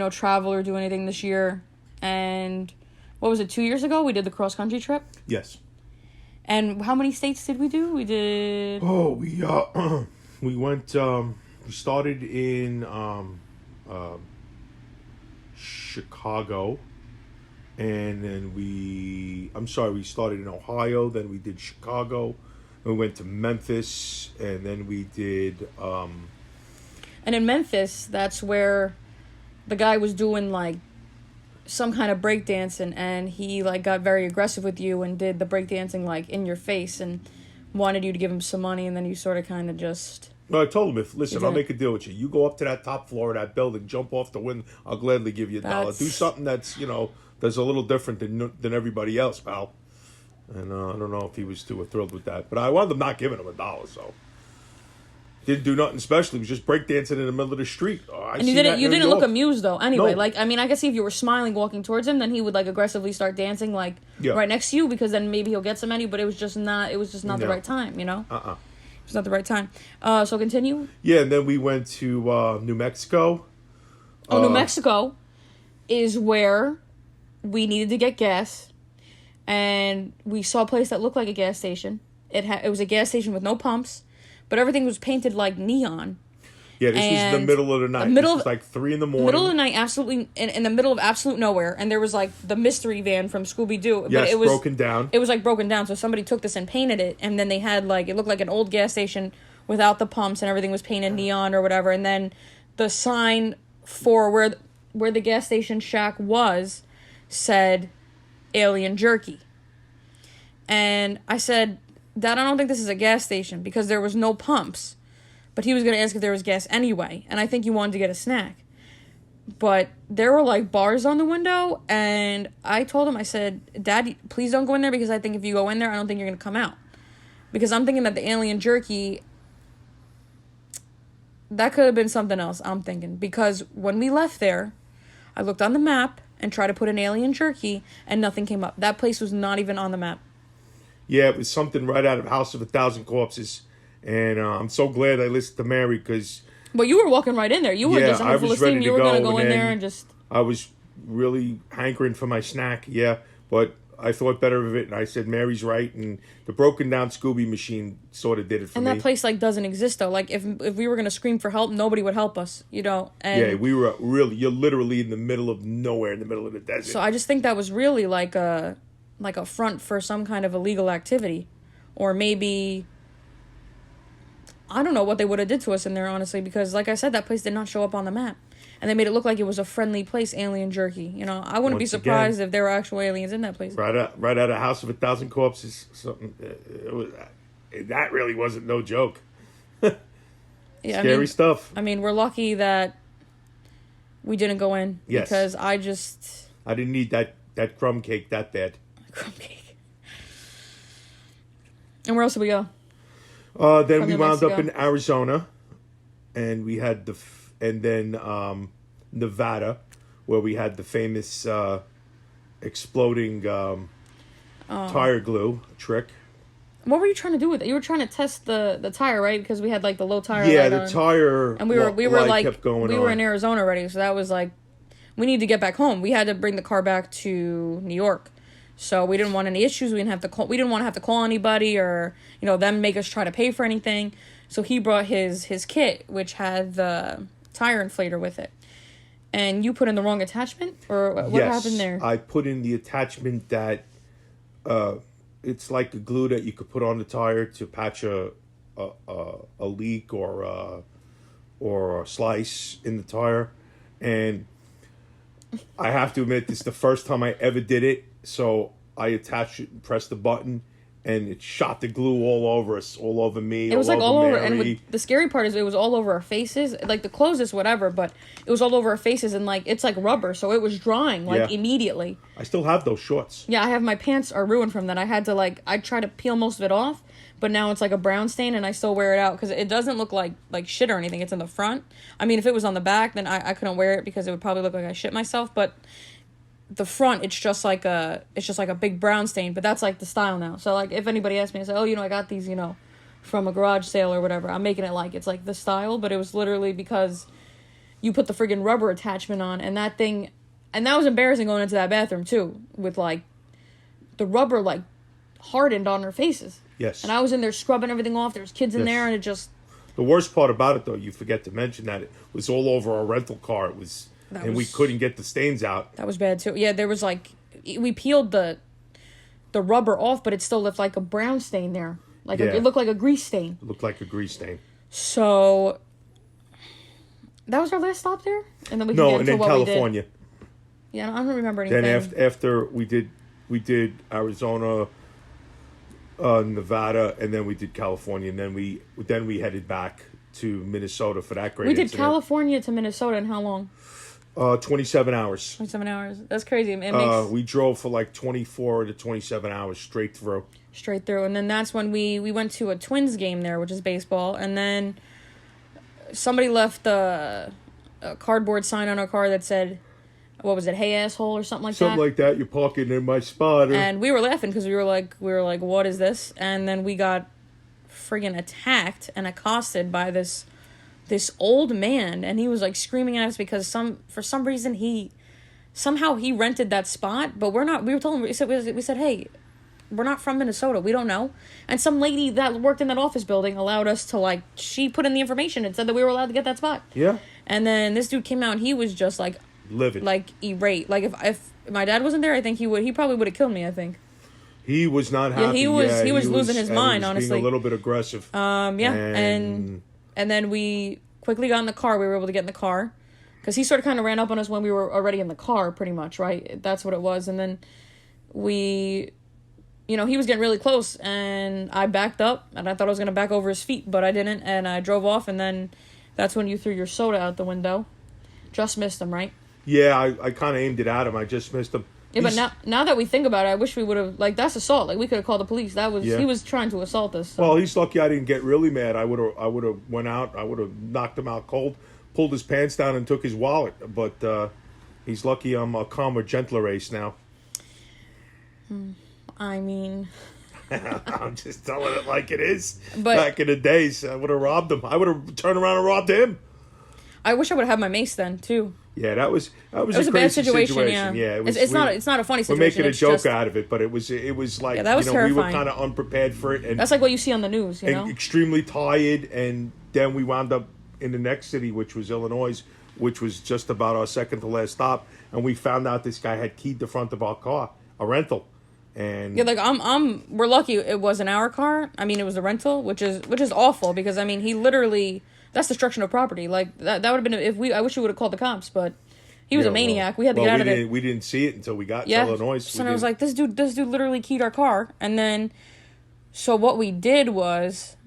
travel or do anything this year. And what was it, 2 years ago? We did the cross-country trip. Yes. And how many states did we do? We did... Oh, we went, we started in Chicago. And then we started in Ohio, then we did Chicago. We went to Memphis, and then we did... And in Memphis, that's where the guy was doing, like, some kind of breakdancing, and he, like, got very aggressive with you and did the breakdancing, like, in your face and wanted you to give him some money, and then you sort of kind of just... No, I told him, listen, I'll make a deal with you. You go up to that top floor of that building, jump off the window, I'll gladly give you $1. Do something that's, that's a little different than everybody else, pal. And I don't know if he was too thrilled with that. But I wound up not giving him $1, so... Didn't do nothing special. He was just breakdancing in the middle of the street. And you didn't look amused though. Anyway, No. like I mean, I guess if you were smiling walking towards him, then he would like aggressively start dancing like right next to you, because then maybe he'll get some money. But it was just not the right time, It was not the right time. So continue. Yeah, and then we went to New Mexico. New Mexico is where we needed to get gas, and we saw a place that looked like a gas station. It was a gas station with no pumps. But everything was painted like neon. Yeah, this was the middle of the night. This was like 3 a.m. Middle of the night, absolutely, in the middle of absolute nowhere. And there was like the mystery van from Scooby-Doo. Yes, but it was broken down. It was like broken down. So somebody took this and painted it. And then they had like, it looked like an old gas station without the pumps, and everything was painted neon or whatever. And then the sign for where the gas station shack was said alien jerky. And I said... Dad, I don't think this is a gas station, because there was no pumps. But he was going to ask if there was gas anyway. And I think you wanted to get a snack. But there were, like, bars on the window. And I told him, I said, Dad, please don't go in there, because I think if you go in there, I don't think you're going to come out. Because I'm thinking that the alien jerky, that could have been something else, I'm thinking. Because when we left there, I looked on the map and tried to put in alien jerky, and nothing came up. That place was not even on the map. Yeah, it was something right out of House of a Thousand Corpses. And I'm so glad I listened to Mary, because... Well, you were walking right in there. You were just in full steam. You were going to go in there and just... I was really hankering for my snack, yeah. But I thought better of it, and I said, Mary's right. And the broken down Scooby machine sort of did it for me. And that place, like, doesn't exist, though. Like, if we were going to scream for help, nobody would help us, And yeah, we were you're literally in the middle of nowhere, in the middle of the desert. So I just think that was really like a front for some kind of illegal activity. Or maybe, I don't know what they would have did to us in there, honestly, because like I said, that place did not show up on the map. And they made it look like it was a friendly place, alien jerky. I wouldn't be surprised if there were actual aliens in that place. Right out of House of a Thousand Corpses. Something that really wasn't no joke. Yeah, Scary stuff. I mean, we're lucky that we didn't go in. Yes. Because I didn't need that crumb cake that bad. Crumb cake. And where else did we go? Then we wound up in Arizona, and we had Nevada, where we had the famous exploding tire glue trick. What were you trying to do with it? You were trying to test the tire, right? Because we had like the low tire. Yeah, the tire. And we were like kept going we were in Arizona already, so that was like we needed to get back home. We had to bring the car back to New York. So we didn't want any issues. We didn't want to have to call anybody or, them make us try to pay for anything. So he brought his kit, which had the tire inflator with it. And you put in the wrong attachment? Or what happened there? I put in the attachment that it's like a glue that you could put on the tire to patch a leak or a slice in the tire. And I have to admit, this is the first time I ever did it. So I attached it and pressed the button, and it shot the glue all over us, all over me. It was like all over, Mary. and the scary part is it was all over our faces. Like the clothes is whatever, but it was all over our faces, and like it's like rubber, so it was drying immediately. I still have those shorts. Yeah, I have my pants are ruined from that. I had to I tried to peel most of it off, but now it's like a brown stain, and I still wear it out because it doesn't look like shit or anything. It's in the front. I mean, if it was on the back, then I couldn't wear it because it would probably look like I shit myself, but the front, it's just like a big brown stain, but that's like the style now. So like if anybody asks me, I say, oh, I got these, from a garage sale or whatever. I'm making it like it's like the style, but it was literally because you put the friggin' rubber attachment on, and that was embarrassing going into that bathroom too, with like the rubber like hardened on their faces. Yes. And I was in there scrubbing everything off. There was kids in there, and it just. The worst part about it, though, you forget to mention that it was all over our rental car. We couldn't get the stains out. That was bad too. Yeah, there was we peeled the rubber off, but it still left like a brown stain there. It looked like a grease stain. It looked like a grease stain. So that was our last stop there, and then we can get into what California. We did. Yeah, I don't remember anything. Then after we did Arizona, Nevada, and then we did California, and then we headed back to Minnesota for that great We did incident. California to Minnesota in how long? 27 hours. 27 hours. That's crazy. We drove for like 24 to 27 hours straight through. Straight through. And then that's when we went to a Twins game there, which is baseball. And then somebody left a cardboard sign on our car that said, what was it, hey asshole or something like that? Something like that. You're parking in my spot. And we were laughing because we were like, what is this? And then we got friggin' attacked and accosted by this old man, and he was like screaming at us because for some reason he rented that spot, but we told him, we said, hey, we're not from Minnesota, we don't know. And some lady that worked in that office building allowed us to she put in the information and said that we were allowed to get that spot. Yeah. And then this dude came out and he was just livid, irate. If my dad wasn't there, I think he probably would have killed me, I think. He was not happy. Yeah, he was losing his mind, honestly. Being a little bit aggressive. And then we quickly got in the car. We were able to get in the car. Because he sort of kind of ran up on us when we were already in the car, pretty much, right? That's what it was. And then he was getting really close. And I backed up. And I thought I was going to back over his feet, but I didn't. And I drove off. And then that's when you threw your soda out the window. Just missed him, right? Yeah, I kind of aimed it at him. I just missed him. Yeah, but now that we think about it, I wish we would have, that's assault. We could have called the police. He was trying to assault us. So. Well, he's lucky I didn't get really mad. I would have went out. I would have knocked him out cold, pulled his pants down, and took his wallet. But he's lucky I'm a calmer, gentler race now. I mean... I'm just telling it like it is. But, back in the days, I would have robbed him. I would have turned around and robbed him. I wish I would have had my mace then, too. Yeah, that was a bad crazy situation. Yeah, it's not a funny situation. We're making a joke out of it, but it was like that was terrifying. We were kind of unprepared for it, and that's like what you see on the news, and extremely tired. And then we wound up in the next city, which was Illinois, which was just about our second to last stop, and we found out this guy had keyed the front of our car, a rental, and we're lucky it wasn't our car. I mean, it was a rental, which is awful because he literally. That's destruction of property. That would have been I wish we would have called the cops, but he was a maniac. We had to get out of there. We didn't see it until we got to Illinois. So I was like, this dude literally keyed our car. And then, so what we did was,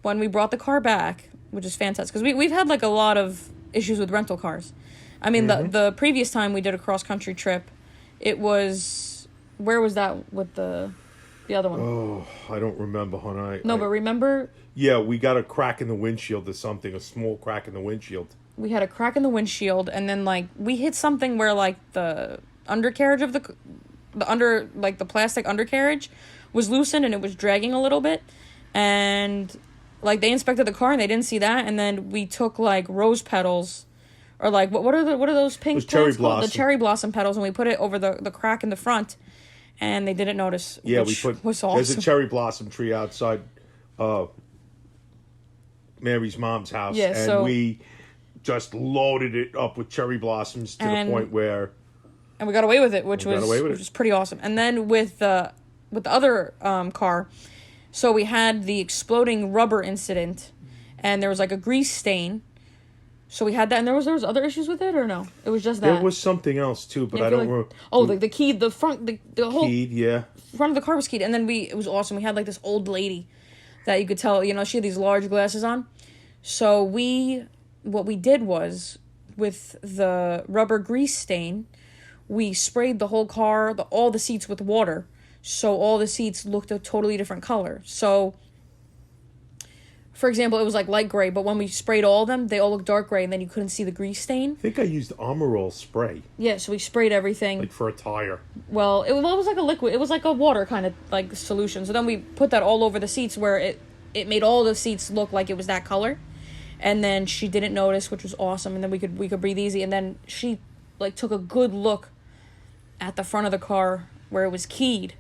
when we brought the car back, which is fantastic, because we've had a lot of issues with rental cars. I mean, the previous time we did a cross country trip, it was, where was that with the other one? Oh, I don't remember, hon. But remember. Yeah, we got a crack in the windshield or something, a small crack in the windshield. We had a crack in the windshield, and then, we hit something where, the undercarriage of the plastic undercarriage was loosened, and it was dragging a little bit. And, they inspected the car, and they didn't see that, and then we took, rose petals, or, what are those pink plants called? The cherry blossom petals, and we put it over the crack in the front, and they didn't notice, yeah, was awesome. There's a cherry blossom tree outside, Mary's mom's house, Yeah, and so- we just loaded it up with cherry blossoms to the point where... And we got away with it, which was pretty awesome. And then with the other car, so we had the exploding rubber incident, and there was like a grease stain. So we had that, and there was other issues with it, or no? It was just that. There was something else too, but Yeah, I don't remember. Oh, the key, the front, the whole keyed, yeah. front of the car was keyed, and then it was awesome. We had like this old lady that you could tell, she had these large glasses on. So what we did was, with the rubber grease stain, we sprayed the whole car, all the seats with water, so all the seats looked a totally different color. So, for example, it was like light gray, but when we sprayed all of them, they all looked dark gray, and then you couldn't see the grease stain. I think I used Armor All spray. Yeah, so we sprayed everything. Like for a tire. Well, it was like a liquid. It was like a water kind of like solution. So then we put that all over the seats where it made all the seats look like it was that color. And then she didn't notice, which was awesome. And then we could breathe easy. And then she like took a good look at the front of the car where it was keyed.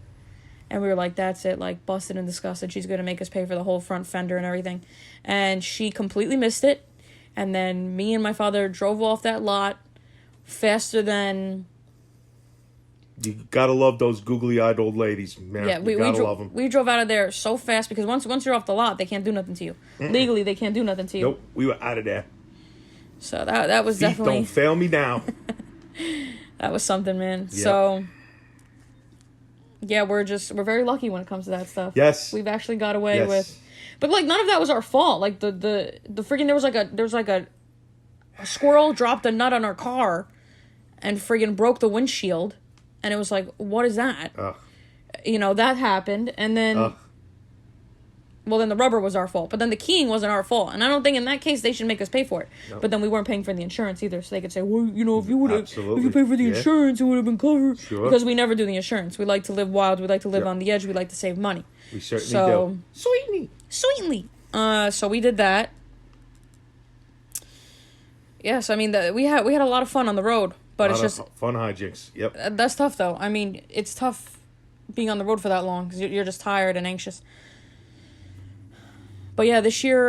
And we were like, that's it, like, busted and disgusted. She's going to make us pay for the whole front fender and everything. And she completely missed it. And then me and my father drove off that lot faster than... You gotta love those googly-eyed old ladies, man. Yeah, we love them. We drove out of there so fast because once you're off the lot, they can't do nothing to you. Legally, they can't do nothing to you. Nope, we were out of there. So that was Feet definitely... don't fail me now. That was something, man. Yep. So... Yeah, we're very lucky when it comes to that stuff. Yes. We've actually got away with... But, like, none of that was our fault. Like, the freaking... There was like a squirrel dropped a nut on our car and friggin' broke the windshield. And it was like, what is that? Ugh. That happened. And then... Ugh. Well, then the rubber was our fault. But then the keying wasn't our fault. And I don't think in that case they should make us pay for it. Nope. But then we weren't paying for the insurance either. So they could say, well, if you paid for the insurance, it would have been covered. Sure. Because we never do the insurance. We like to live wild. We like to live on the edge. We like to save money. We certainly do. Sweetly. So we did that. Yes, I mean, we had a lot of fun on the road. But it's just... Fun hijinks. Yep. That's tough, though. I mean, it's tough being on the road for that long. Because you're just tired and anxious. But yeah, this year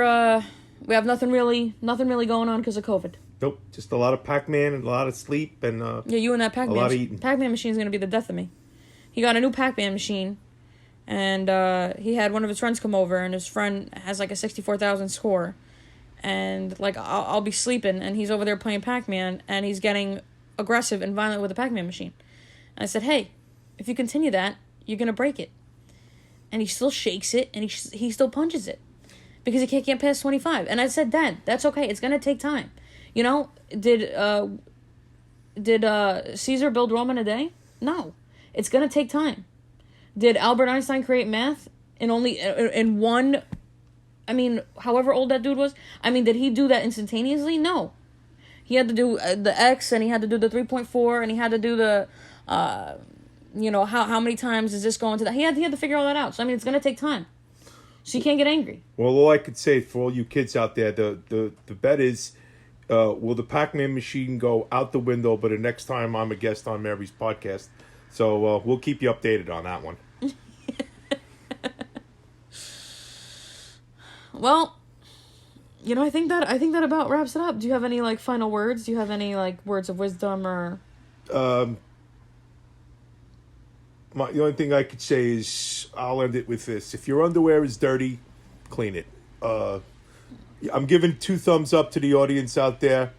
we have nothing really going on because of COVID. Nope, just a lot of Pac-Man and a lot of sleep and yeah, you and that Pac-Man. A lot of eating. Pac-Man machine is gonna be the death of me. He got a new Pac-Man machine, and he had one of his friends come over, and his friend has like a 64,000 score, and like I'll be sleeping, and he's over there playing Pac-Man, and he's getting aggressive and violent with the Pac-Man machine. And I said, hey, if you continue that, you're gonna break it. And he still shakes it, and he still punches it. Because he can't get past 25. And I said, Dad, that's okay. It's going to take time. Did Caesar build Rome in a day? No. It's going to take time. Did Albert Einstein create math in one... I mean, however old that dude was? I mean, did he do that instantaneously? No. He had to do the X, and he had to do the 3.4, and he had to do the... how many times is this going to... He had to figure all that out. So, I mean, it's going to take time. So you can't get angry. Well, all I could say for all you kids out there, the bet is, will the Pac-Man machine go out the window? But the next time I'm a guest on Mary's podcast, so we'll keep you updated on that one. Well, I think that about wraps it up. Do you have any like final words? Do you have any like words of wisdom or? The only thing I could say is I'll end it with this. If your underwear is dirty, clean it. I'm giving 2 thumbs up to the audience out there.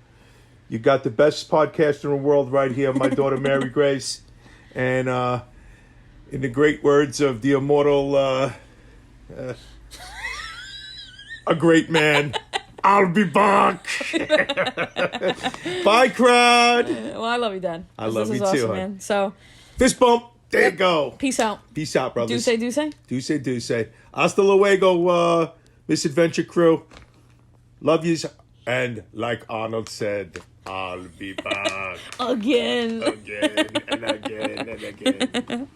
You got the best podcaster in the world right here, my daughter Mary Grace. And in the great words of the immortal, a great man, I'll be back. Bye, crowd. Well, I love you, Dad. I love you awesome, too, man. So, fist bump. There you go. Peace out. Peace out, brothers. Deuce. Deuce. Hasta luego, Misadventure crew. Love yous. And like Arnold said, I'll be back. Again. Again and again and again.